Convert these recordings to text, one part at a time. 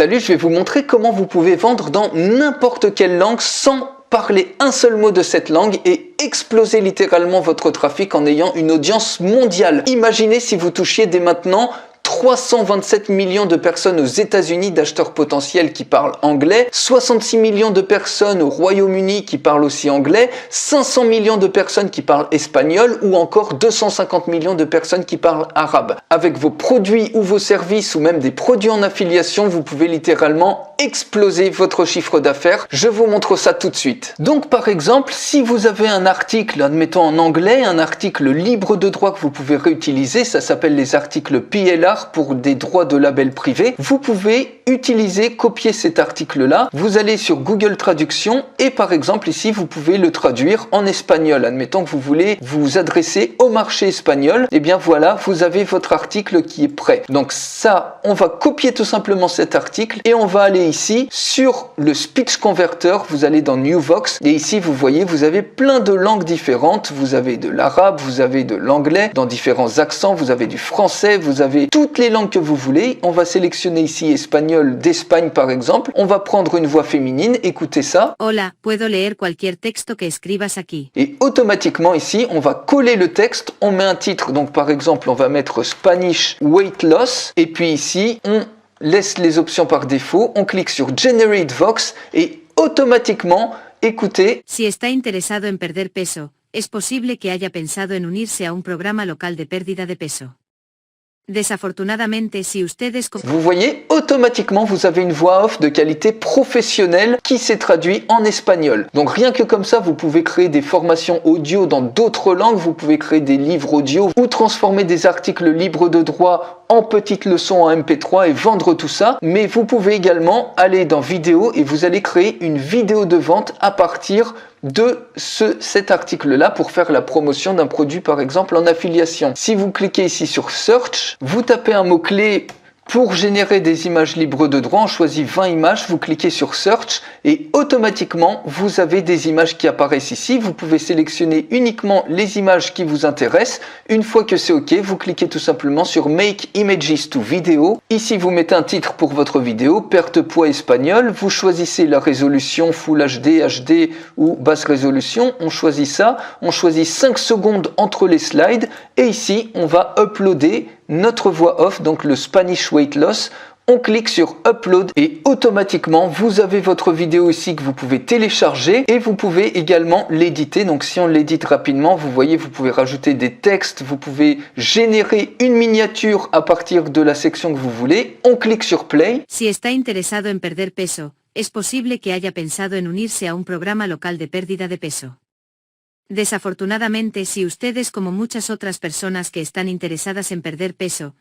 Salut, je vais vous montrer comment vous pouvez vendre dans n'importe quelle langue sans parler un seul mot de cette langue et exploser littéralement votre trafic en ayant une audience mondiale. Imaginez si vous touchiez dès maintenant 327 millions de personnes aux États-Unis d'acheteurs potentiels qui parlent anglais, 66 millions de personnes au Royaume-Uni qui parlent aussi anglais, 500 millions de personnes qui parlent espagnol ou encore 250 millions de personnes qui parlent arabe. Avec vos produits ou vos services ou même des produits en affiliation, vous pouvez littéralement exploser votre chiffre d'affaires. Je vous montre ça tout de suite. Donc par exemple, si vous avez un article, admettons en anglais, un article libre de droit que vous pouvez réutiliser, ça s'appelle les articles PLR, pour des droits de label privé, vous pouvez utiliser, copier cet article-là. Vous allez sur Google Traduction et par exemple ici, vous pouvez le traduire en espagnol. Admettons que vous voulez vous adresser au marché espagnol. Et bien voilà, vous avez votre article qui est prêt. Donc ça, on va copier tout simplement cet article et on va aller ici sur le Speech Converter. Vous allez dans New Vox et ici, vous voyez, vous avez plein de langues différentes. Vous avez de l'arabe, vous avez de l'anglais dans différents accents, vous avez du français, vous avez toutes les langues que vous voulez. On va sélectionner ici espagnol d'Espagne par exemple. On va prendre une voix féminine, écoutez ça. Hola, puedo leer cualquier texto que escribas aquí. Et automatiquement ici, on va coller le texte, on met un titre, donc par exemple on va mettre Spanish Weight Loss et puis ici on laisse les options par défaut, on clique sur Generate Vox et automatiquement, écoutez. Si está interesado en perder peso, es posible que haya pensado en unirse a un programa local de pérdida de peso. Desafortunadamente, si ustedes... Vous voyez, automatiquement, vous avez une voix off de qualité professionnelle qui s'est traduite en espagnol. Donc rien que comme ça, vous pouvez créer des formations audio dans d'autres langues, vous pouvez créer des livres audio ou transformer des articles libres de droit en petites leçons en MP3 et vendre tout ça. Mais vous pouvez également aller dans vidéo et vous allez créer une vidéo de vente à partir de cet article-là pour faire la promotion d'un produit par exemple en affiliation. Si vous cliquez ici sur Search, vous tapez un mot-clé pour générer des images libres de droit, on choisit 20 images, vous cliquez sur Search et automatiquement vous avez des images qui apparaissent ici. Vous pouvez sélectionner uniquement les images qui vous intéressent. Une fois que c'est OK, vous cliquez tout simplement sur Make Images to Video. Ici, vous mettez un titre pour votre vidéo, perte poids espagnol. Vous choisissez la résolution Full HD, HD ou basse résolution. On choisit ça. On choisit 5 secondes entre les slides et ici, on va uploader notre voix off, donc le Spanish Weight Loss. On clique sur Upload et automatiquement vous avez votre vidéo ici que vous pouvez télécharger et vous pouvez également l'éditer. Donc si on l'édite rapidement, vous voyez, vous pouvez rajouter des textes, vous pouvez générer une miniature à partir de la section que vous voulez. On clique sur Play. Si está interesado en perder peso, es posible que haya pensado en unirse a un programa local de pérdida de peso. Desafortunadamente, si ustedes como muchas otras personas que están interesadas en perder peso,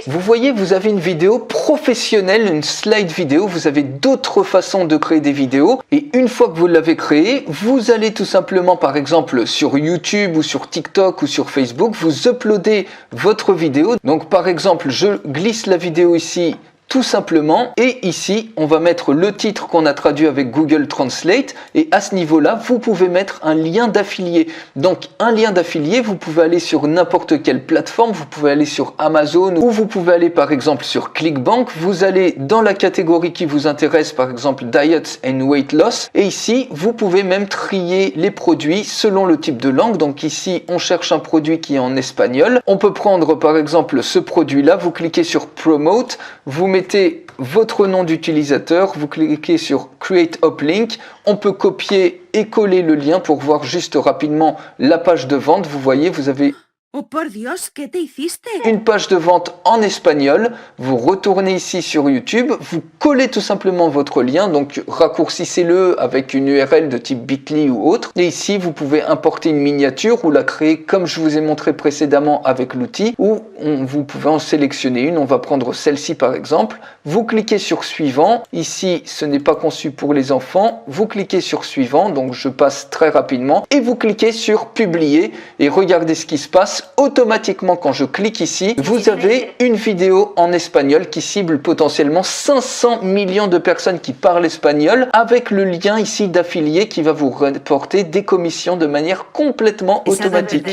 Vous voyez, vous avez une vidéo professionnelle, une slide vidéo, vous avez d'autres façons de créer des vidéos et une fois que vous l'avez créée, vous allez tout simplement par exemple sur YouTube ou sur TikTok ou sur Facebook, vous uploadez votre vidéo. Donc par exemple, je glisse la vidéo ici tout simplement et ici on va mettre le titre qu'on a traduit avec Google Translate et à ce niveau là vous pouvez mettre un lien d'affilié. Donc un lien d'affilié, vous pouvez aller sur n'importe quelle plateforme, vous pouvez aller sur Amazon ou vous pouvez aller par exemple sur ClickBank. Vous allez dans la catégorie qui vous intéresse, par exemple Diet and Weight Loss et ici vous pouvez même trier les produits selon le type de langue. Donc ici on cherche un produit qui est en espagnol, on peut prendre par exemple ce produit là, vous cliquez sur Promote, vous mettez votre nom d'utilisateur, vous cliquez sur Create Uplink, on peut copier et coller le lien pour voir juste rapidement la page de vente. Vous voyez, vous avez Oh por Dios, ¿qué te hiciste? une page de vente en espagnol. Vous retournez ici sur YouTube, vous collez tout simplement votre lien, donc raccourcissez-le avec une URL de type Bitly ou autre. Et ici, vous pouvez importer une miniature ou la créer comme je vous ai montré précédemment avec l'outil, ou vous pouvez en sélectionner une. On va prendre celle-ci par exemple. Vous cliquez sur Suivant. Ici, ce n'est pas conçu pour les enfants. Vous cliquez sur Suivant, donc je passe très rapidement. Et vous cliquez sur Publier et regardez ce qui se passe. Automatiquement, quand je clique ici, vous avez une vidéo en espagnol qui cible potentiellement 500 millions de personnes qui parlent espagnol avec le lien ici d'affilié qui va vous rapporter des commissions de manière complètement automatique.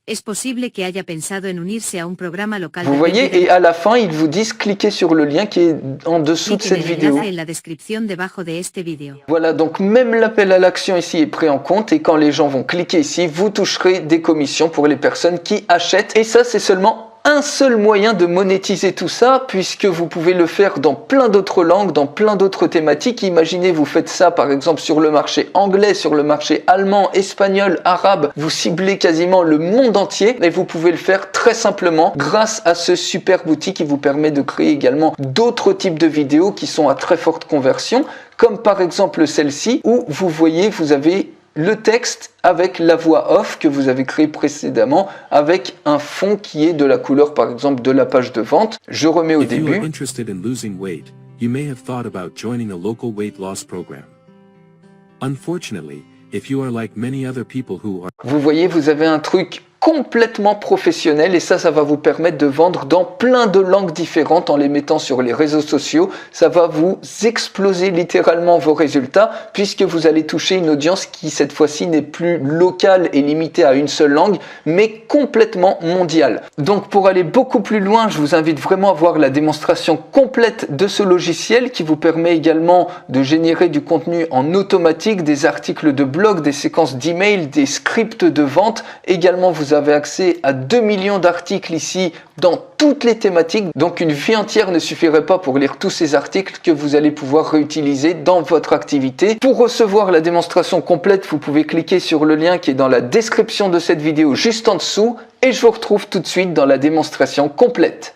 Es posible que haya pensado en unirse a un programa local Vous de voyez, apoyo et à la fin, ils vous disent cliquez sur le lien qui est en dessous de Clic en cette el vidéo. enlace en la descripción debajo de este vídeo. Voilà, donc même l'appel à l'action ici est pris en compte et quand les gens vont cliquer ici, vous toucherez des commissions pour les personnes qui achètent. Et ça, c'est seulement un seul moyen de monétiser tout ça, puisque vous pouvez le faire dans plein d'autres langues, dans plein d'autres thématiques. Imaginez, vous faites ça par exemple sur le marché anglais, sur le marché allemand, espagnol, arabe. Vous ciblez quasiment le monde entier et vous pouvez le faire très simplement grâce à ce super outil qui vous permet de créer également d'autres types de vidéos qui sont à très forte conversion, comme par exemple celle-ci où vous voyez, vous avez le texte avec la voix off que vous avez créé précédemment avec un fond qui est de la couleur par exemple de la page de vente. Je remets au If you are début. interested in losing weight, you may have thought about joining a local weight loss program. Unfortunately, if you are like many other people who are Vous voyez, vous avez un truc complètement professionnel et ça va vous permettre de vendre dans plein de langues différentes en les mettant sur les réseaux sociaux. Ça va vous exploser littéralement vos résultats puisque vous allez toucher une audience qui cette fois-ci n'est plus locale et limitée à une seule langue mais complètement mondiale. Donc pour aller beaucoup plus loin, je vous invite vraiment à voir la démonstration complète de ce logiciel qui vous permet également de générer du contenu en automatique, des articles de blog, des séquences d'email, des scripts de vente. Également, vous avez accès à 2 millions d'articles ici dans toutes les thématiques. Donc une vie entière ne suffirait pas pour lire tous ces articles que vous allez pouvoir réutiliser dans votre activité. Pour recevoir la démonstration complète, vous pouvez cliquer sur le lien qui est dans la description de cette vidéo juste en dessous et je vous retrouve tout de suite dans la démonstration complète.